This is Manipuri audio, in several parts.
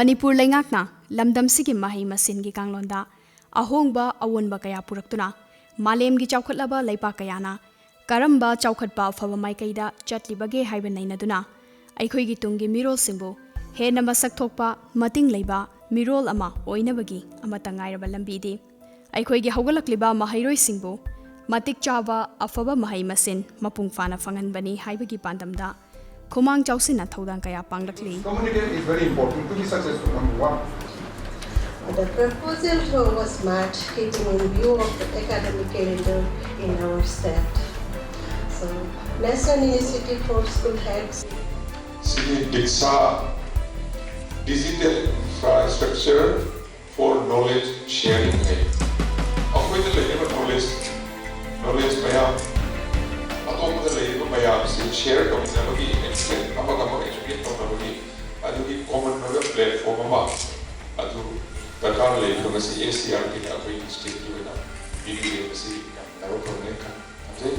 Manipur Laingakna, Lamdam Sigi Mahi Masingi Kanglonda, Ahongba Awunba Kaya Puraktuna, Malemgi Chaukatlaba Laipa Kayana, Karamba Chaukatpa Fava Maikaida, Chatlibage Haiban Nainaduna, Aikoigi Tungi Mirol Simbu, He Namasak Tokpa, Mating Laiba, Mirol Ama, Oinabagi, Amatangai Lambidi, Aikoigi Hogalakliba Mahairoi Simbu, Matik Chava, Afaba Mahai Masin, Mapung Fana Fangan Bani, Haibagi Pandamda. Kumang Chausina Taudan Kaya Panglakli. Communication is very important to be successful, number one. The proposal was much keeping in view of the academic calendar in our state. So, National Initiative for School Heads. Sini Diksha Digital Infrastructure for Knowledge Sharing है. अफवाह तो लेकिन knowledge मैया अतोम तो लेकिन मैया से share करने लगी एक्सप्लेन अब अगर educate करने लगी अदुकी common knowledge platform अम्मा अदु दरकार लेकिन वैसे ACR के लिए कोई state की वजह BBA वैसे नारों करने का अजय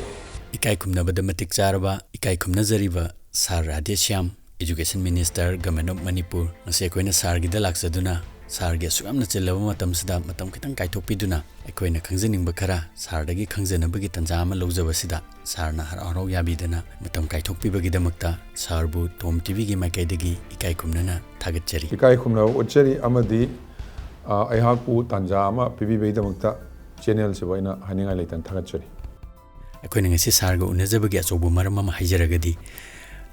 इकाई कुमनबद मतिक चारबा इकाई कुमनजरीबा सार Radheshyam education minister government of Manipur नसे कोइना सारगी दलाक्सदुना सारगे सुगमना चिल्लबा मतमसदा मतम खितंग काइथोपिदुना अखोइना खंजनिंग बखरा सारदगी खंजनबगी तंजा अमा लौजबसिदा सारना हरौ याबिदना मतम काइथोपिबगी दमक्ता सारबु टोम टीवी गी माइकाइदगी इकाई कुमनना थागतचरी इकाई कुमना उच्चरी अमदी अहाकु तंजा अमा पीबीबगी दमक्ता चैनल से वइना हानिंगा लेतन थागतचरी अखोइना ngasi sarga unajabagi achobu maram ama haijaragadi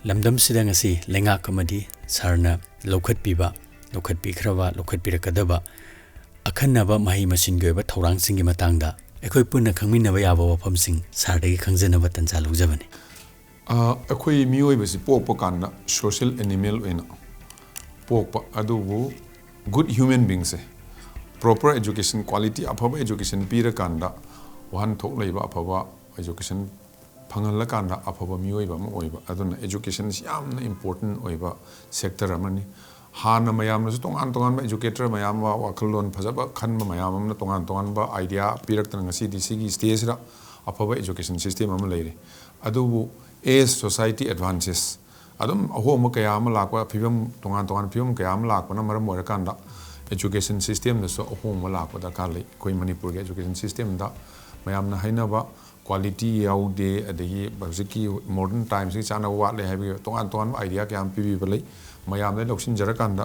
lamdam sida ngasi lengak amadi sarna lokhatpikraba lokhatpirakadaba akhanaba mahi masin goiba thorang singi matangda akhoi punna khangminaba yaba wafamsing sardagi khangjanaba tancha lujabani akhoi mioi basi pokpa kanna social animal oina pokpa adubu good human beings proper education quality afaba education pira kanda wan thok leiba afaba education phangala kanda afaba mioi ba ma oiba aduna education is yamna important oiba sector amani हाना मयाम नसु तोंगान तोंगान बा एजुकेटर मयाम वा वाखललोन फजबा खनबा मयाम न तोंगान तोंगान बा आइडिया पिरक्तन ngasi disi स्टेज रा अफबा एजुकेशन सिस्टम अम लेरे अदुबु एज सोसाइटी एडवांसेस अदुम अहोम कयाम लाकवा फिबम तोंगान तोंगान फिबम कयाम लाकना मरम मोर कांदा एजुकेशन सिस्टम नसु अहोम लाकवा दा काले कोई मणिपुर के एजुकेशन सिस्टम दा मयाम न हाइनाबा क्वालिटी याउदे अदगी बजकी मॉडर्न टाइम्स की चाना वाले है तोंगान तोंगान आइडिया कयाम पिबि मैम लौसिन जरकान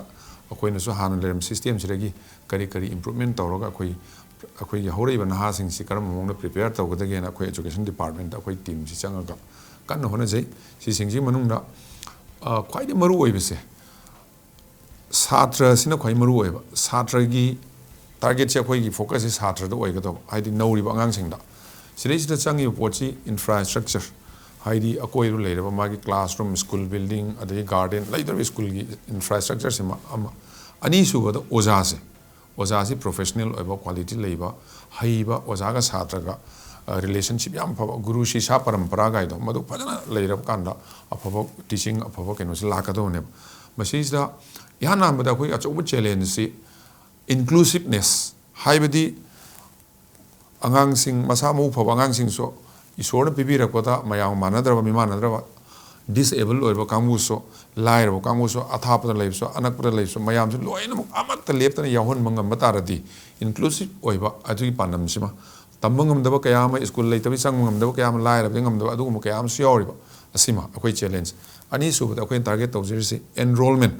अखोनसु हाना लेरम सिस्टम से करी करी इम्प्रूवमेंट तौर अखोई हौरब नहासिंग से करम मौन प्रिपेयर तौगदगेना अखोई एजुकेशन डिपार्टमेंट अखोई टीम से चंगा कन्न होनजै सिसिंगजी मनुंगदा ख्वाइदि मरु ओइबसे छात्र सिना ख्वाइ मरु ओइबा छात्रगी टारगेट से अखोई फोकस से छात्र दो ओइगदो हाइदि नौरिबा अंगांसिंगदा सिदैसिदा चंगी पोची इंफ्रास्ट्रक्चर हाइदी अकोइरु लेरबा मागी क्लासरूम स्कूल बिल्डिंग अदगी गार्डन लाइदर स्कूल की इंफ्रास्ट्रक्चर से अनी सुबद ओजा से प्रोफेशनल ओइबा क्वालिटी लेबा हईबा ओजा का छात्र का रिलेशनशिप याम फब गुरु शिक्षा परंपरा गाइदो मदु फजना लेरब कांदा अफब टीचिंग अफब केनो से लाकदोने मसीदा यान नामदा कोई अचौब चैलेंज से इंक्लूसिवनेस हाइबदी अंगांसिंग मसा मु फब अंगांसिंग सो ईश्वर पीबीरपदा मयाम मानद्रब मिमानद्रब डिसेबल ओइबा कांगुसो लाइरबो कांगुसो अथापदा लेबसो अनकपदा लेबसो मयामसो लोइनम अमत्त लेपतना याहोन मंगम बतारदी इंक्लूसिव ओइबा अजुगी पानमसिमा तमंगमदब कयाम स्कूल लेतबि संगमदब कयाम लाइरब ngमदब अदुगुम कयाम सियोरिबा असिमा अखोई चैलेंज अनि सुबद अखोई टारगेट तौजरिसि एनरोलमेंट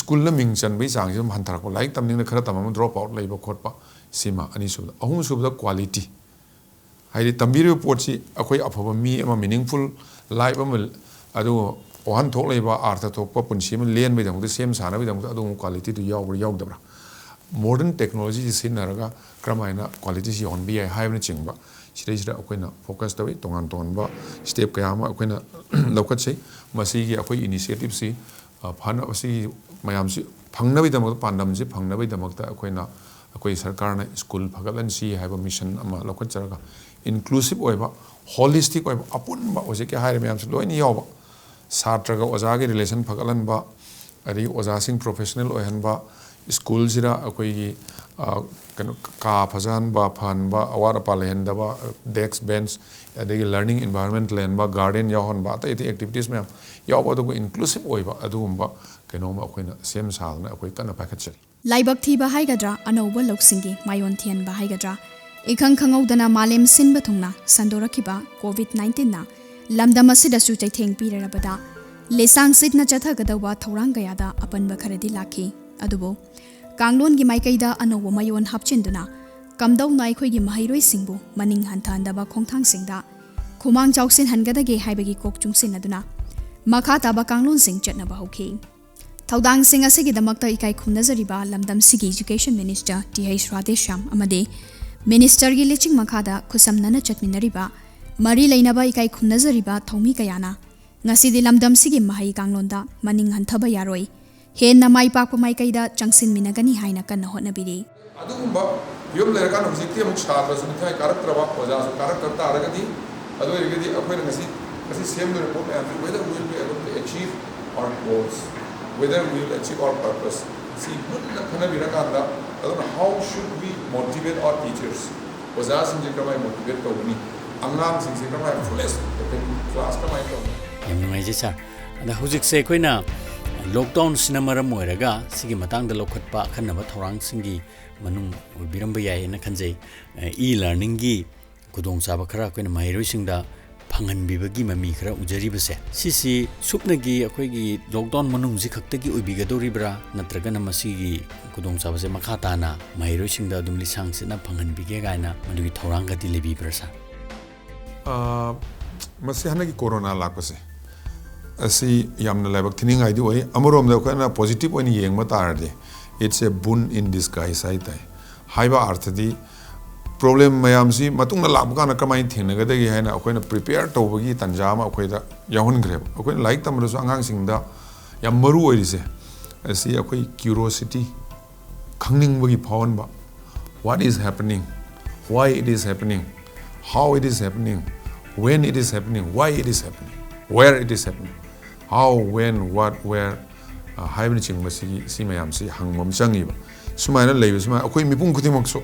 स्कूल न मिंग चनबि चांगसिम हंथरको लाइक तमनिंग खरा तमम ड्रॉप आउट लेबा खोटपा सिमा अनि सुबद अहुम सुबद क्वालिटी हाइदि तंबीर पोची अखोई अफब मी अमा मीनिंगफुल लाइफ अमा अदु ओहन थोक लेबा अर्थ थोकपा पुंसी म लेन बे दंग सेम साना बे दंग अदु क्वालिटी दु याव यावदब्रा मॉडर्न टेक्नोलॉजी सिनरगा क्रमाइना क्वालिटी सि ऑन बी आई हाइबन चिंगबा सिदैसिदा अखोइना फोकस तबे तोंगान तोंगानबा स्टेप कयामा अखोइना लौकतसे मसीगी अखोई इनिशिएटिव सि फन असि मयामसि फंगनबे दमक पांडमसि फंगनबे दमकता अखोइना अखोई सरकार ने स्कूल फगलनसी हाइबा मिशन अमा लौकतचरगा इंक्लूसिव ओइबा होलिस्टिक ओइबा अपुनबा ओजेके हाइरे मयामसि लोइनि यावबा छात्रगा ओजागे रिलेशन फगलनबा अरि ओजासिंग प्रोफेशनल ओहनबा स्कूल जिरा अखोई कनो का फजानबा फनबा अवार पालेहनदबा डेस्क बेंच अदगी लर्निंग एनवायरनमेंट लेनबा गार्डन याहोनबा अतै एक्टिविटीज में यावबा दो इंक्लूसिव ओइबा अदुगुंबा ꯀꯩꯅꯣꯝꯃ ꯑꯩꯈꯣꯏꯅ ꯁꯦꯝ ꯁꯥꯗꯅ ꯑꯩꯈꯣꯏ ꯀꯟꯅ ꯄꯥꯏꯈꯠꯆꯔꯤ ꯂꯥꯏꯕꯛ ꯊꯤꯕ ꯍꯥꯏꯒꯗ꯭ꯔꯥ ꯑꯅꯧꯕ ꯂꯧꯁꯤꯡꯒꯤ ꯃꯥꯌꯣꯟ ꯊꯤꯍꯟꯕ ꯍꯥꯏꯒꯗ꯭ꯔꯥ ꯏꯈꯪ ꯈꯪꯍꯧꯗꯅ ꯃꯥꯂꯦꯝ ꯁꯤꯟꯕ ꯊꯨꯡꯅ ꯁꯟꯗꯣꯔꯛꯈꯤꯕ ꯀꯣꯚꯤꯗ-19ꯅ ꯂꯝꯗꯝ ꯑꯁꯤꯗꯁꯨ ꯆꯩꯊꯦꯡ ꯄꯤꯔꯕꯗ ꯂꯦꯁꯥꯡ ꯁꯤꯠꯅ ꯆꯠꯊꯒꯗꯧꯕ ꯊꯧꯔꯥꯡ ꯀꯌꯥꯗ ꯑꯄꯟꯕ ꯈꯔꯗꯤ ꯂꯥꯛꯈꯤ ꯑꯗꯨꯕꯨ ꯀꯥꯡꯂꯣꯟꯒꯤ ꯃꯥꯏꯀꯩꯗ ꯑꯅꯧꯕ ꯃꯌꯣꯟ ꯍꯥꯞꯆꯤꯟꯗꯨꯅ ꯀꯝꯗꯧꯅ ꯑꯩꯈꯣꯏꯒꯤ ꯃꯍꯩꯔꯣꯏꯁꯤꯡꯕꯨ ꯃꯅꯤꯡ ꯍꯟꯊꯍꯟꯗꯕ ꯈꯣꯡꯊꯥꯡꯁꯤꯡꯗ ꯈꯨꯃꯥꯡ ꯆꯥꯎꯁꯤꯟꯍꯟꯒꯗꯒꯦ ꯍꯥꯏꯕꯒꯤ ꯀꯣꯛ ꯆꯨꯡꯁꯤꯟꯅꯗꯨꯅ ꯃꯈꯥ ꯇꯥꯕ ꯀꯥꯡꯂꯣꯟꯁꯤꯡ ꯆꯠꯅꯕ ꯍꯧꯈꯤ ꯊꯧꯗꯥꯡꯁꯤꯡ ꯑꯁꯤꯒꯤꯗꯃꯛꯇ ꯏꯀꯥꯏ ꯈꯨꯝꯅꯖꯔꯤꯕ ꯂꯝꯗꯝꯁꯤꯒꯤ ꯏꯖꯨꯀꯦꯁꯟ ꯃꯤꯅꯤꯁꯇꯔ ꯇꯤ.ꯍꯩꯆ. ꯔꯥꯙꯦꯁ꯭ꯌꯥꯝ ꯑꯃꯗꯤ ꯃꯤꯅꯤꯁꯇꯔꯒꯤ ꯂꯤꯆꯤꯡ ꯃꯈꯥꯗ ꯈꯨꯠꯁꯝꯅꯅ ꯆꯠꯃꯤꯟꯅꯔꯤꯕ ꯃꯔꯤ ꯂꯩꯅꯕ ꯏꯀꯥꯏ ꯈꯨꯝꯅꯖꯔꯤꯕ ꯊꯧꯃꯤ ꯀꯌꯥꯅ ꯉꯁꯤꯗꯤ ꯂꯝꯗꯝꯁꯤꯒꯤ ꯃꯍꯩ ꯀꯥꯡꯂꯣꯟꯗ ꯃꯅꯤꯡ ꯍꯟꯊꯕ ꯌꯥꯔꯣꯏ ꯍꯦꯟꯅ ꯃꯥꯏ ꯄꯥꯛꯄ ꯃꯥꯏꯀꯩꯗ ꯆꯪꯁꯤꯟꯃꯤꯟꯅꯒꯅꯤ ꯍꯥꯏꯅ ꯀꯟꯅ ꯍꯣꯠꯅꯕꯤꯔꯤ ꯑꯗꯨꯒꯨꯝꯕ ꯐꯤꯕꯝ ꯂꯩꯔꯀꯥꯟꯗ ꯍꯧꯖꯤꯛꯇꯤ ꯑꯃꯨꯛ ꯁꯥꯇ꯭ꯔꯁꯨ ꯃꯤꯊꯥꯏ ꯀꯥꯔꯛꯇ꯭ꯔꯕ ꯑꯣꯖꯥꯁꯨ ꯀꯥꯔꯛꯇꯕ ꯇꯥꯔꯒꯗꯤ ꯑꯗꯨ ꯑꯣꯏꯔꯒꯗꯤ ꯑꯩꯈꯣꯏꯅ ꯉꯁꯤ ꯁꯦꯝꯗꯨꯅ ꯄꯣꯠ ꯃꯌꯥꯝꯁꯤ whether we will be able to achieve our goals whether we will achieve our purpose ꯁꯤ ꯃꯨꯟꯅ ꯈꯟꯅꯕꯤꯔꯀꯥꯟꯗ ꯑꯗꯨꯅ how should we motivate our teachers ꯑꯣꯖꯥꯁꯤꯡꯁꯦ ꯀꯔꯝꯍꯥꯏꯅ motivate ꯇꯧꯒꯅꯤ ꯑꯉꯥꯡꯁꯤꯡꯁꯦ ꯀꯔꯝꯍꯥꯏꯅ fullest class ꯀꯔꯝꯍꯥꯏꯅ ꯇꯧꯒꯅꯤ ꯌꯥꯝ ꯅꯨꯡꯉꯥꯏꯖꯩ ꯁꯥꯔ ꯑꯗ ꯍꯧꯖꯤꯛꯁꯦ ꯑꯩꯈꯣꯏꯅ ꯂꯣꯛꯗꯥꯎꯟꯁꯤꯅ ꯃꯔꯝ ꯑꯣꯏꯔꯒ ꯁꯤꯒꯤ ꯃꯇꯥꯡꯗ ꯂꯧꯈꯠꯄ ꯑꯈꯟꯅꯕ ꯊꯧꯔꯥꯡꯁꯤꯡꯒꯤ ꯃꯅꯨꯡ ꯑꯣꯏꯕꯤꯔꯝꯕ ꯌꯥꯏꯅ ꯈꯟꯖꯩ ꯂꯔꯅꯤꯡꯒꯤ ꯈꯨꯗꯣꯡꯆꯥꯕ ꯈꯔ ꯑꯩꯈꯣꯏꯅ ꯃꯍꯩꯔꯣꯏꯁꯤꯡꯗ ꯐꯪꯍꯟꯕꯤꯕꯒꯤ ꯃꯃꯤ ꯈꯔ ꯎꯖꯔꯤꯕꯁꯦ ꯁꯤꯁꯤ ꯁꯨꯞꯅꯒꯤ ꯑꯩꯈꯣꯏꯒꯤ ꯂꯣꯛꯗꯥꯎꯟ ꯃꯅꯨꯡꯁꯤ ꯈꯛꯇꯒꯤ ꯑꯣꯏꯕꯤꯒꯗꯧꯔꯤꯕ꯭ꯔꯥ ꯅꯠꯇ꯭ꯔꯒꯅ ꯃꯁꯤꯒꯤ ꯈꯨꯗꯣꯡꯆꯥꯕꯁꯦ ꯃꯈꯥ ꯇꯥꯅ ꯃꯍꯩꯔꯣꯏꯁꯤꯡꯗ ꯑꯗꯨꯝ ꯂꯤꯁꯥꯡ ꯁꯤꯠꯅ ꯐꯪꯍꯟꯕꯤꯒꯦ ꯀꯥꯏꯅ ꯃꯗꯨꯒꯤ ꯊꯧꯔꯥꯡꯒꯗꯤ ꯂꯩꯕꯤꯕ꯭ꯔꯥ ꯁꯥꯔ ꯃꯁꯤ ꯍꯟꯗꯛꯀꯤ ꯀꯣꯔꯣꯅꯥ ꯂꯥꯛꯄꯁꯦ ꯑꯁꯤ ꯌꯥꯝꯅ ꯂꯥꯏꯕꯛ ꯊꯤꯅꯤꯡꯉꯥꯏꯗꯤ ꯑꯣꯏ ꯑꯃꯔꯣꯝꯗ ꯑꯩꯈꯣꯏꯅ ꯄꯣꯖꯤꯇꯤꯚ ꯑꯣꯏꯅ ꯌꯦꯡꯕ ꯇꯥꯔꯗꯤ ꯏꯠꯁ ꯑꯦ ꯕꯨꯟ ꯏꯟ ꯗꯤꯁꯒꯥꯏꯁ ꯍꯥꯏꯇꯥꯏ ꯍꯥꯏꯕ ꯑꯥꯔꯊꯗꯤ ꯄ꯭ꯔꯣꯕ꯭ꯂꯦꯝ ꯃꯌꯥꯝꯁꯤ ꯃꯇꯨꯡꯗ ꯂꯥꯛꯄ ꯀꯥꯟꯗ ꯀꯔꯝꯍꯥꯏꯅ ꯊꯦꯡꯅꯒꯗꯒꯦ ꯍꯥꯏꯅ ꯑꯩꯈꯣꯏꯅ ꯄ꯭ꯔꯤꯄꯦꯌꯔ ꯇꯧꯕꯒꯤ ꯇꯥꯟꯖꯥ ꯑꯃ ꯑꯩꯈꯣꯏꯗ ꯌꯥꯎꯍꯟꯈ꯭ꯔꯦꯕ ꯑꯩꯈꯣꯏꯅ ꯂꯥꯏꯔꯤꯛ ꯇꯝꯕꯗꯁꯨ ꯑꯉꯥꯡꯁꯤꯡꯗ ꯌꯥꯝ ꯃꯔꯨ ꯑꯣꯏꯔꯤꯁꯦ ꯑꯁꯤ ꯑꯩꯈꯣꯏ ꯀ꯭ꯌꯨꯔꯣꯁꯤꯇꯤ ꯈꯪꯅꯤꯡꯕꯒꯤ ꯐꯥꯎꯍꯟꯕ what is happening why it is happening how it is happening when it is happening why it is happening where it is happening how when what where 하이브리징 시 ꯃꯌꯥꯝꯁꯤ ꯍꯪꯕ ꯑꯃ ꯆꯪꯉꯤꯕ ꯁꯨꯃꯥꯏꯅ ꯂꯩꯕ ꯁꯨꯃꯥꯏꯅ ꯑꯩꯈꯣꯏ ꯃꯤꯄꯨꯝ ꯈꯨꯗꯤꯡꯃꯛꯁꯨ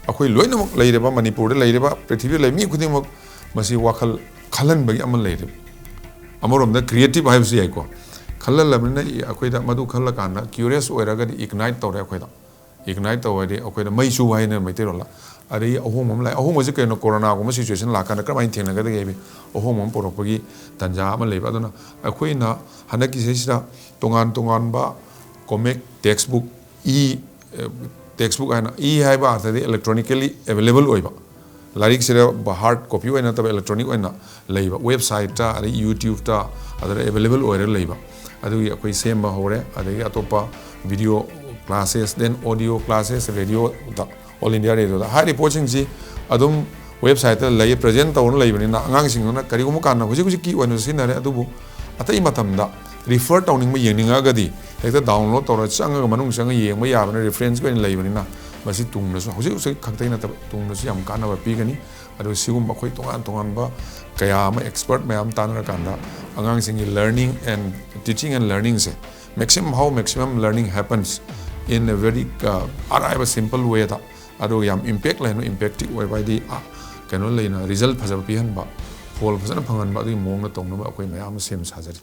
ꯑꯩꯈꯣꯏ ꯂꯣꯏꯅꯃꯛ ꯂꯩꯔꯤꯕ ꯃꯅꯤꯄꯨꯔꯗ ꯂꯩꯔꯤꯕ ꯄ꯭ꯔꯤꯊꯤꯕꯤꯗ ꯂꯩꯕ ꯃꯤ ꯈꯨꯗꯤꯡꯃꯛ ꯃꯁꯤ ꯋꯥꯈꯜ ꯈꯜꯍꯟꯕꯒꯤ ꯑꯃ ꯂꯩꯔꯤꯕ ꯑꯃꯔꯣꯝꯗ ꯀ꯭ꯔꯤꯌꯦꯇꯤꯚ ꯍꯥꯏꯕꯁꯨ ꯌꯥꯏꯀꯣ ꯈꯜꯍꯜꯂꯕꯅꯤꯅ ꯑꯩꯈꯣꯏꯗ ꯃꯗꯨ ꯈꯜꯂꯀꯥꯟꯗ ꯀ꯭ꯌꯨꯔꯤꯌꯁ ꯑꯣꯏꯔꯒꯗꯤ ꯏꯒꯅꯥꯏꯠ ꯇꯧꯔꯦ ꯑꯩꯈꯣꯏꯗ ꯏꯒꯅꯥꯏꯠ ꯇꯧꯔꯗꯤ ꯑꯩꯈꯣꯏꯗ ꯃꯩ ꯆꯨꯕ ꯍꯥꯏꯅ ꯃꯩꯇꯩꯂꯣꯟꯗ ꯑꯗꯒꯤ ꯑꯍꯣꯡꯕ ꯑꯃ ꯂꯥꯛꯑꯦ ꯑꯍꯣꯡꯕꯁꯤ ꯀꯩꯅꯣ ꯀꯣꯔꯣꯅꯥꯒꯨꯝꯕ ꯁꯤꯆꯨꯋꯦꯁꯟ ꯂꯥꯛꯀꯥꯟꯗ ꯀꯔꯝꯍꯥꯏꯅ ꯊꯦꯡꯅꯒꯗꯒꯦ ꯍꯥꯏꯕ ꯑꯍꯣꯡꯕ ꯑꯃ ꯄꯨꯔꯛꯄꯒꯤ ꯇꯥꯟꯖꯥ ꯑꯃ ꯂꯩꯕ ꯑꯗꯨꯅ ꯑꯩꯈꯣꯏꯅ ꯍꯟꯗꯛꯀꯤ ꯁꯤꯗ ꯇꯣꯉꯥꯟ ꯇꯣꯉꯥꯟꯕ ꯀꯣꯃꯤꯛ ꯇꯦꯛꯁꯕꯨꯛ ꯇꯦꯛꯁꯕꯨꯛ ꯍꯥꯏꯅ ꯍꯥꯏꯕ ꯑꯥꯔꯊꯗꯤ ꯏꯂꯦꯛꯇ꯭ꯔꯣꯅꯤꯀꯦꯜꯂꯤ ꯑꯦꯕꯥꯏꯂꯦꯕꯜ ꯑꯣꯏꯕ ꯂꯥꯏꯔꯤꯛꯁꯤꯗ ꯍꯥꯔꯗ ꯀꯣꯄꯤ ꯑꯣꯏꯅ ꯅꯠꯇꯕ ꯏꯂꯦꯛꯇ꯭ꯔꯣꯅꯤꯛ ꯑꯣꯏꯅ ꯂꯩꯕ ꯋꯦꯕꯁꯥꯏꯠꯇ ꯑꯗꯒꯤ ꯌꯨꯇ꯭ꯌꯨꯕꯇ ꯑꯗꯨꯗ ꯑꯦꯕꯥꯏꯂꯦꯕꯜ ꯑꯣꯏꯔꯒ ꯂꯩꯕ ꯑꯗꯨꯒꯤ ꯑꯩꯈꯣꯏ ꯁꯦꯝꯕ ꯍꯧꯔꯦ ꯑꯗꯒꯤ ꯑꯇꯣꯞꯄ video classes then audio classes ꯔꯦꯗꯤꯑꯣꯗ ꯑꯣꯜ ꯏꯟꯗꯤꯌꯥ ꯔꯦꯗꯤꯑꯣꯗ ꯍꯥꯏꯔꯤꯕ ꯄꯣꯠꯁꯤꯡꯁꯤ ꯑꯗꯨꯝ ꯋꯦꯕꯁꯥꯏꯠꯇ ꯂꯩ ꯄ꯭ꯔꯖꯦꯟ ꯇꯧꯔ ꯂꯩꯕꯅꯤꯅ ꯑꯉꯥꯡꯁꯤꯡꯗꯨꯅ ꯀꯔꯤꯒꯨꯝꯕ ꯀꯥꯟꯗ ꯍꯧꯖꯤꯛꯀꯤ ꯑꯣꯏꯅ ꯁꯤꯖꯤꯟꯅꯔꯦ ꯑꯗꯨꯕꯨ ꯑꯇꯩ ꯃꯇꯝꯗ ꯔꯤꯐꯔ ꯇꯧꯅꯤꯡꯕ ꯌꯦꯡꯅꯤꯡꯉꯒꯗꯤ ꯍꯦꯛꯇ ꯗꯥꯎꯟꯂꯣꯗ ꯇꯧꯔ ꯆꯪꯉꯒ ꯃꯅꯨꯡ ꯆꯪꯉ ꯌꯦꯡꯕ ꯌꯥꯕꯅ ꯔꯤꯐꯔꯦꯟꯁ ꯑꯣꯏꯅ ꯂꯩꯕꯅꯤ나 ꯃꯁꯤ ꯇꯨꯡꯗꯁꯨ ꯍꯧꯖꯤꯛ ꯈꯛꯇꯩ ꯅꯠꯇꯕ ꯇꯨꯡꯗꯁꯨ ꯌꯥꯝ ꯀꯥꯟꯅꯕ ꯄꯤꯒꯅꯤ ꯑꯗꯨꯒ ꯁꯤꯒꯨꯝꯕ ꯑꯩꯈꯣꯏ ꯇꯣꯉꯥꯟꯕ ꯀꯌꯥ ꯑꯃ ꯑꯦꯛꯁꯄꯔꯠ ꯃꯌꯥꯝ ꯇꯥꯟꯅꯔꯀꯥꯟꯗ ꯑꯉꯥꯡꯁꯤꯡꯒꯤ ꯂꯔꯅꯤꯡ ꯑꯦꯟ ꯇꯤꯆꯤꯡ ꯑꯦꯟ ꯂꯔꯅꯤꯡꯁꯦ maximum learning happens in a very araiba simple way da ado yam impact laino impactive way by the kano leina result phajaba pihanba phol phajana phanganba adu mongna tongnaba akoi mayam sem sajari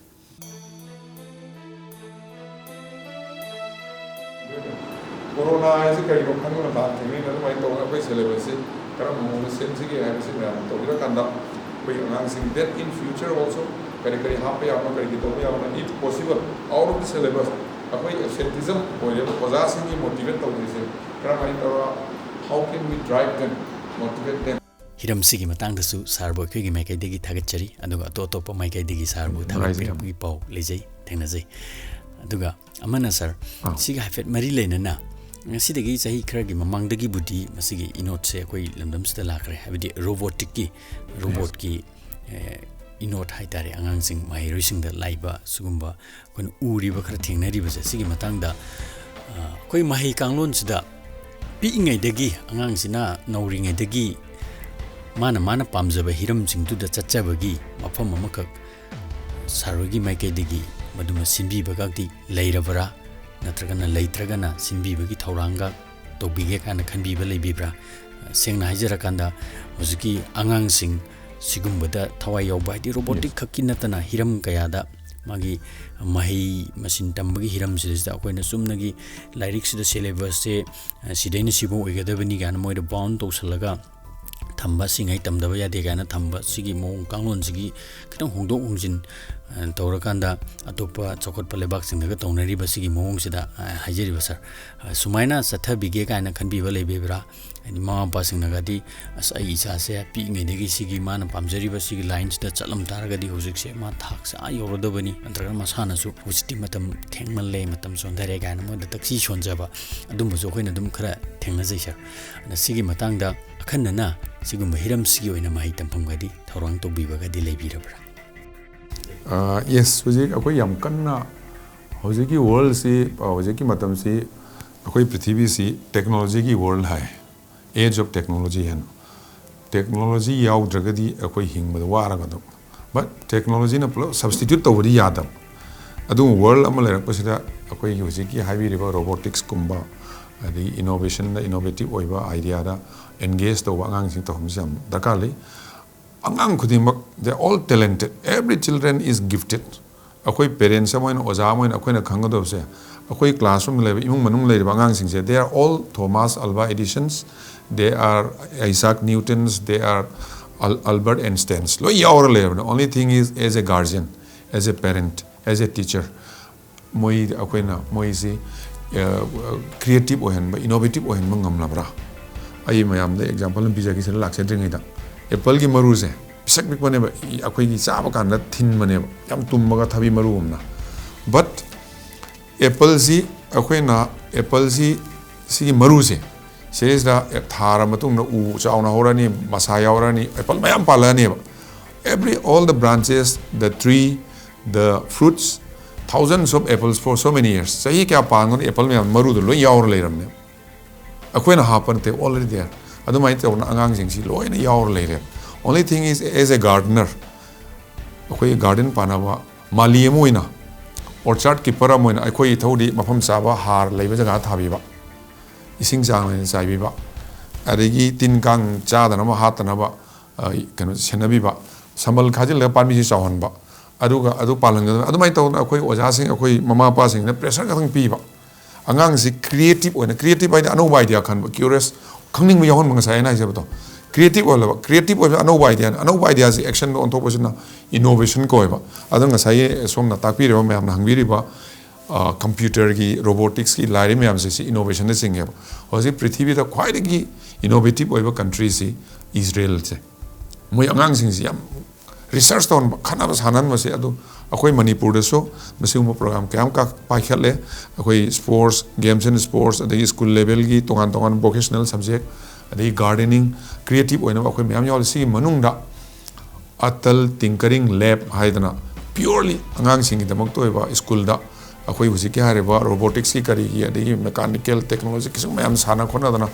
corona is kai ko khangna ba thimi na mai to akoi syllabus se karam mongna sem sigi hai se na to ira kanda koi angang sing that in future also kari hape ama kari to ya if possible out of the syllabus akoi absenteeism oja singi motivate tawise karamai tawa how can we drive them motivate them हिरमसिगी मतांगदसु सारबो खैगी माइकाइदेगी थागतचरी अदुगा अतोप माइकाइदेगी सारबो थागतपिरपगी पाउ लेजै थेंगनजै अदुगा अमना सर सिगा हाइफेट मरी लेनना ngasiदगी चाहि खरगी ममांगदगी बुदि मसिगी इनोट से कोई लमदमसदा लाखरे हाबदि रोबोटिक की इनोट हाइतारे अंगांसिंग माहिरोइसिंग दा लाइबा सुगुम्बा कोन उरिबा खर थेंगनरिबसे सिगी मतांगदा कोई माहि कांगलोन सिदा पिइङैदगी अंगांसिना नौरिङैदगी माना पामजबा हिरमसिंगदुदा चच्चबगी मफम अमखक सारोगी माइकेदगी मदुमा सिनबीबगागदि लैरबरा नत्रगना लैत्रगना सिनबीबगी थौरांगा तोबिगे काना खनबीबा लैबीब्रा सेंगना हाइजरकांदा हुजुकी अंगांसिंग सिगुम्बदा थवाइ यावबा हाइदि रोबोटिक खक्की नतना हिरम कयादा मागी मही मसिन तंबगी हिरम सिदा अखोइना चुमनगी लाइरिक सिदा सिलेबस से सिदैना सिबो ओइगदबनी गाना मोइदा बाउंड तौसलगा थंबा सिंgai तमदबा यादे गाना थंबा सिगी मोंग कांगलोन सिगी खितंग होंदोक होंजिन तौरकांदा अतोपा चौखटपा लेबाक सिंगगा तौनरिबा सिगी मोंग सिदा हाइजरिबा सर सुमाइना सथबिगे काइना खनबिबा लेबेब्रा अनि मा पा सिंगनागादी अस आई इचासे पिङेदेगी सिगी माना पामजरिबा सिगी लाइन सिदा चलम तारगादी हुजिकसे मा थाक्सा आ योरदबनी अंतरगा मसानासु हुजिति मतम थेंगमले मतम सोंदरे गाना मोदा तक्सी सोंजबा अदुमबसु खोइना दुम खरा थेंगनाजै सर अना सिगी मतंगदा अखन्नना सिगुम हिरम सिगी ओइना माहि तंफमगादी थौरंग तोबिबगादी लेबिरबरा yes हुजिक अखोइ याम कन्ना हुजिकी वर्ल्ड से हुजिकी मतम से अखोइ पृथ्वी से टेक्नोलॉजी की वर्ल्ड है एज ऑफ टेक्नोलॉजी है टेक्नोलॉजी याउद्रगदी अखोइ हिंगबद वारगदम बट टेक्नोलॉजी न पुल सब्स्टिट्यूट तौबदी यादम अदु वर्ल्ड अमा लेरकपसिदा अखोइ हुजिकी हाइबिरिबा रोबोटिक्स कुंबा अदि इनोवेशन दा इनोवेटिव ओइबा आइडिया दा एंगेज तौबा अंगांसिंग तौहमसिम दरकार ले angang khudimak they are all talented every children is gifted akoi parents amoin oja amoin akoi na khangodob se akoi classroom leba imung manung leiba angang sing se they are all Thomas Alva Edisons they are Isaac Newtons they are Albert Einsteins lo yaur leba the only thing is as a guardian as a parent as a teacher moi akoi na moi si creative ohen ba innovative ohen mangam labra ai mayam de example bi jagi se lakse dringai da Apple की मरु से पिसक पिक बने अखोई की चाब कान थिन बने याम तुमगा थबी मरु हमना बट एप्पल सी अखोई ना एप्पल सी मरु से सेज दा थारा मतुंग ना उ चाउना होरानी मसा यावरानी एप्पल मयाम पालानी every all the branches the tree the fruits thousands of apples for so many years सही क्या पांगन एप्पल में मरु दो लो यावर ले रमने अखोई ना हापन ते already there adumai tawna angang sing si loina yaur leire only thing is as a gardener akoi garden panaba mali moina orchard keeper moina akoi thodi mafam chaba har leiba jaga thabiba ising jang ne saibiba adigi tin kang cha dana ma hatana ba kanu senabiba samal khajil le panmi si chawhanba aduga adu palang adumai tawna akoi oja sing akoi mama pa sing ne pressure ka thang piba angang si creative oina creative idea anu idea khan curious खंगनिंग में यावन मंगसा है ना इसे बताओ क्रिएटिव ओइबा अनोबा आइडिया से action on top of innovation को ओइबा अदंग साये सोमना ताकपीरेबा मैम हंगबीरिबा कंप्यूटर की रोबोटिक्स की लाइरे मैम से इनोवेशन ने सिंगे होजि पृथ्वी दा ख्वाइदगी इनोवेटिव ओइबा कंट्री से इजराइल से मोय अंगांग सिंग से रिसर्च तौन खाना सानन मसे अदो अखोई मणिपुर दसो मसिंग प्रोग्राम क्या का पाखले अखोई स्पोर्ट्स गेम्स एंड स्पोर्ट्स अदगी स्कूल लेवल की तोगान तोगान वोकेशनल सब्जेक्ट अदगी गार्डनिंग क्रिएटिव ओइना अखोई मैम यावल सी मनुंगदा अटल टिंकरिंग लैब हाइदना प्योरली अंगांग सिंग दमक तोइबा स्कूल दा अखोई हुजि के हारेबा रोबोटिक्स की करी की अदगी मैकेनिकल टेक्नोलॉजी किसु मैम साना खोनादना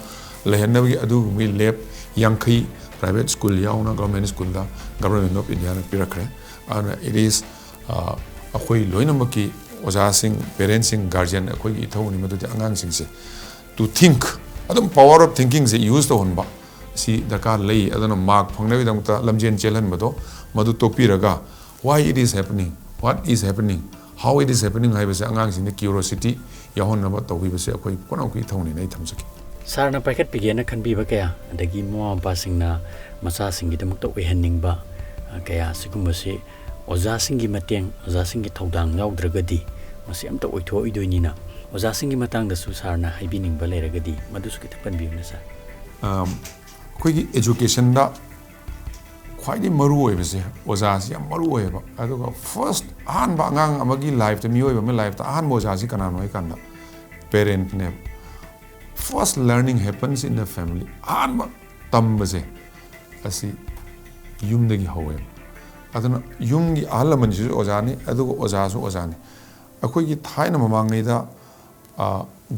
लेहनबगी अदु मी लैब यांखई प्राइवेट स्कूल याउना गवर्नमेंट स्कूल दा गवर्नमेंट ऑफ इंडिया ने पिरखरे and it is अखोई लोइनमकी ओजा सिंग पेरेंट्स सिंग गार्जियन अखोई इथौनि मदुदि अंगांग सिंग से टू थिंक अदम पावर ऑफ थिंकिंग से यूज तो होनबा सी दरकार लई अदन मार्क फंगनबि दमता लमजेन चेलन बदो मदु टोपिरगा why it is happening what is happening how it is happening हाइबसे अंगांग सिंग क्यूरियोसिटी याहोनबा तौबिबसे अखोई कोनाउकी इथौनि नै थमसकी सारना पाइखत पिगेना खनबिबा कया अदगी ममा पासिंगना मसा सिंगी दमकता ओइहन्निंगबा कया सिगुमसे ओजा सिंगी मतेंग ओजा सिंगी थौदांग याउद्रगदी मसे अमता ओइथोइदोइनिना ओजा सिंगी मतंग दसु सारना हाइबिनिंगबा लेरगदी मदुसु कित पनबिउना सर अखोइगी एजुकेशन दा ख्वाइदि मरु ओइबसे ओजा सि याम मरु ओइबा अदुगा फर्स्ट आहानबा अंगांग अमगी लाइफ ता मिओइबा मे लाइफ ता आहान ओजा सि कनानो है कांदा पेरेंट ने first learning happens in the family आहानबा तंबसे असि युमदगी हौवे अदना युमगी आहलमनसि ओजानी अदुगो ओजासु ओजानी अखोइगी थाइना ममांगैदा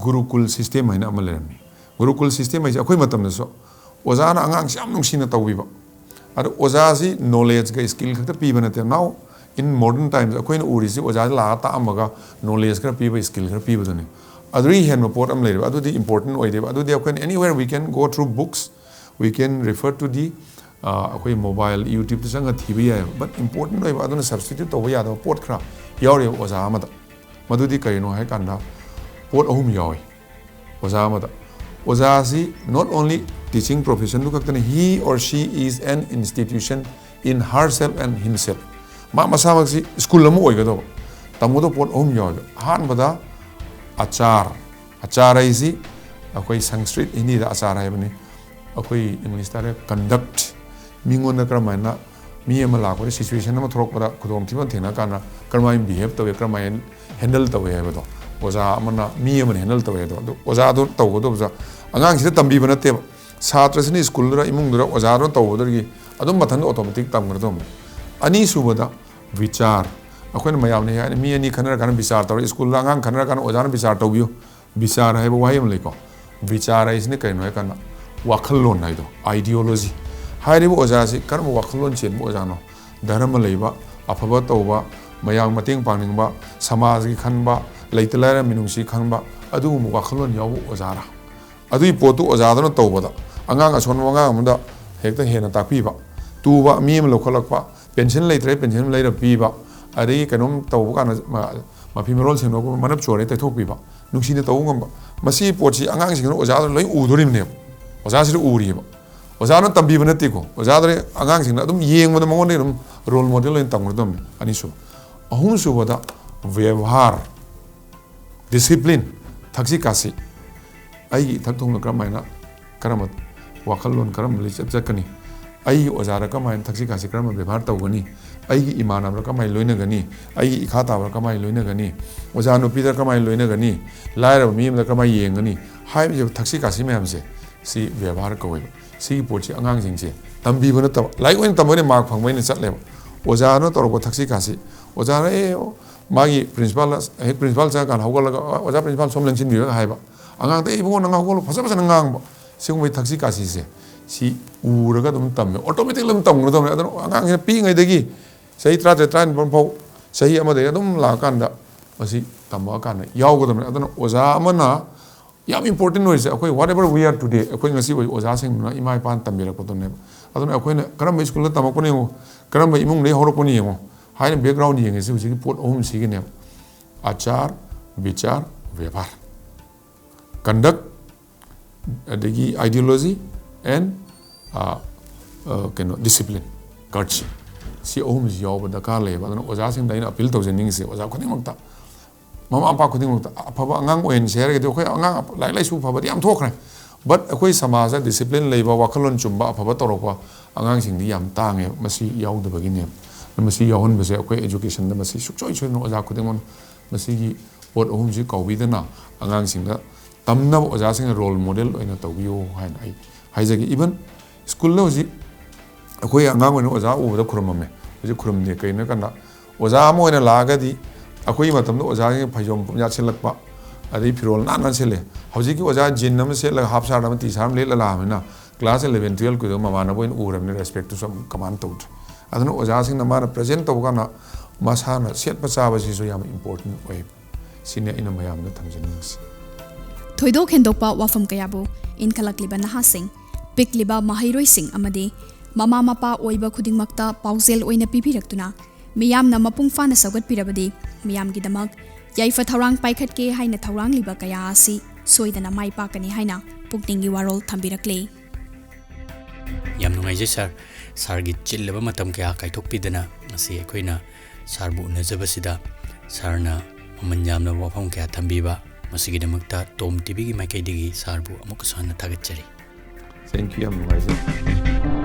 गुरुकुल सिस्टम हैना अमा लेरमि गुरुकुल सिस्टम है अखोइ मतमदसो ओजाना अंगांग सियाम नुंसिना तौबिबा अदो ओजासि नॉलेज का स्किल खत पीबा नते नाउ इन मॉडर्न टाइम्स अखोइना उरिसि ओजासि ला तामगा नॉलेज का पीबा स्किल का पीबा दने अदुरी हेन रिपोर्ट अम लेरबा अदुदी इंपोर्टेंट ओइदेबा अदुदी अखोइन anywhere we can go through books we can refer to the अखोई मोबाइल यूट्यूब चंग थीब याय बट इंपोर्टेंट होइबा अदुना सब्स्टिट्यूट तौब यादव पोट खरा यावरे ओजा अमदा मदुदी करिनो हाय कांदा पोट अहुम यावै ओजा अमदा ओजा सी नॉट ओनली टीचिंग प्रोफेशन दु खक्तने ही और she is an institution in herself and himself मा मसामक सी स्कूल अमु ओइगदो तमुदो पोट अहुम यावै हान बदा आचार है अखोई संस्कृत हिंदी आचार है बने अखोई इंग्लिश तारे कंडक्ट मिंगोन क्रमायना मी अमा लाको सिचुएशन अमा थोरकपदा खुदोम थिबन थेना काना क्रमाय बिहेव तवे क्रमाय हैंडल तवे हैबदो ओजा अमना मी अमन हैंडल तवे दो ओजा दो तवगदो ओजा अंगांग सिदा तंबी बनते छात्रसनी स्कूल दरा इमुंग दरा ओजा दो तवदरगी अदुम मथन ऑटोमेटिक तमगदो अनि सुबदा विचार अखोन मयाम ने यानी मी अनि खनर कान विचार तव स्कूल अंगांग खनर कान ओजा न विचार तवबियो विचार है वाही हम लेको विचार है इसने कहीं है करना वाखलोन है आइडियोलॉजी है ओजा से कर्म वाखलोन चेन ओजानो धर्म लेबा अफब तौबा मयांग मतेंग पांगनिंगबा समाज की खनबा लेतलारा मिनुंगसी खनबा अदु वाखलोन याव ओजारा अदुई पोतु ओजादन तौबदा अंगांग असोन वंगांग अमदा हेक्ता हेना तापीबा तुबा मी हम लोखलकपा पेंशन लेतरे पेंशन लेरा पीबा अदई कनोम तौबा काना माफी मरोल सेनो मनप चोरे तैथोकपीबा नुंसीने तौगंबा मसी पोची अंगांग सिंगनो ओजादन लोई उदोरिमने ओजासिर उरीबा ओजानो तंबीब नतेको ओजादरे अंगांग सिंगना अदुम येंगबदा मंगोने अदुम रोल मॉडल लोइन तंगदम अनिसु अहुम सुबदा व्यवहार डिसिप्लिन थक्सी कासी आई थक्तोंग क्रमायना करम वाखलोन करम लिचकनी आई ओजार कमायन थक्सी कासी करम व्यवहार तौगनी आई इमानब कमाय लोइनगनी आई इखाताब कमाय लोइनगनी ओजा नुपीद कमाय लोइनगनी लायरब मीमद कमाय येंगनी हाय जे थक्सी कासी मैम से सी व्यवहार कवै सी पोची अंगांग सिंगसे तंबीब नतब लाइक ओइन तमने मार्क फंगबैन चटले ओजा न तोरको थक्सी कासी ओजा रे मागी प्रिंसिपल हे प्रिंसिपल चा कान हौगल ओजा प्रिंसिपल सोम लंचिन बियो हायबा अंगांग ते इबो नंगा हौगल फसा फसा नंगांग सिंगबै थक्सी कासी से सी उरगा दम तम ऑटोमेटिक लम तम गदम अदन अंगांग पी ngaiदगी सही ट्रान फौ सही अमदे अदुम लाकांदा मसी तम्मा कान यावगदम अदन ओजा अमना याम इंपोर्टेंट होइसे अखोई व्हाटएवर वी आर टुडे अखोई ngasi ओजा सिंगना इमाय पान तमिरकपदने अदन अखोइना करम स्कूल तमकने करम इमुंग ले हरकने यमो हाइन बैकग्राउंड येंगेसे हुसी पोट अहुम सिगने आचार विचार व्यवहार कंडक्ट अदगी आइडियोलॉजी एंड कनो डिसिप्लिन कर्ट्स सी अहुम याव दरकार लेब अदन ओजा सिंग दाइन अपील तौजनिंगसे ओजा खुदिमक्ता ममा पा खुदिमक्ता अफब अंगांग ओइन शेरगे दो खोय अंगांग लाइ लाइसु फबदि याम थोखरे बट अखोई समाज डिसिप्लिन लेबा वाखलोन चुम्बा अफब तौरपा अंगांग सिंगदि याम तांगे मसी यावदबगिने मसी यावन बसे अखोई एजुकेशन द मसी सुचोय छोय ओजा खुदिमन मसी की पोट अहुम जी कौबिदना अंगांग सिंगदा तमना ओजा सिंग रोल मॉडल ओइना तौबियो हाइन आई हाइजगे इवन स्कूल न होजी अखोई अंगांग ओइना ओजा उबदा खुरममे होजी खुरमने कइना कना ओजा अम ओइना लागदी अखोई मतम ओजा के फैजोम पुजा सेलकपा अदि फिरोल नाना सेले होजी की ओजा जिन नम सेल हाफ सार नम टी सार लेला लामेना क्लास 11 12 को ममाना बोइन उरमने रेस्पेक्ट टू सम कमान तौट अदन ओजा सिंग नमाना प्रेजेंट तौगाना मसाना सेट पचाबा सिसो याम इंपोर्टेंट ओइ सिने इन मयाम न थमजनिंगस थोइदोक हेंदोकपा वाफम कयाबु इनखलकलिबा नहासिंग पिकलिबा महाइरोइसिंग अमदि ममा मपा ओइबा खुदिंगमक्ता पाउजेल ओइना पिबिरक्तुना मियामना मपुंग फाना सौगतपिरबदि मियामगिदमक याइफा थौरांग पाइखटके हाइना थौरांगलिबा कया आसी सोइदना माइ पाकनी हाइना पुक्निंगी वारोल थंबिरक्ले याम नुंगाइजे सर गी चिल्लबा मतम कया काइथोकपिदना ngasi अखोइना सर बु नजबसिदा सरना ममन यामना वाफम कया थंबिबा मसिगिदमक्ता टोम टीवी की माइकैदिगी सर बु अमुक सहाना थागतचरी थैंक यू याम नुंगाइजे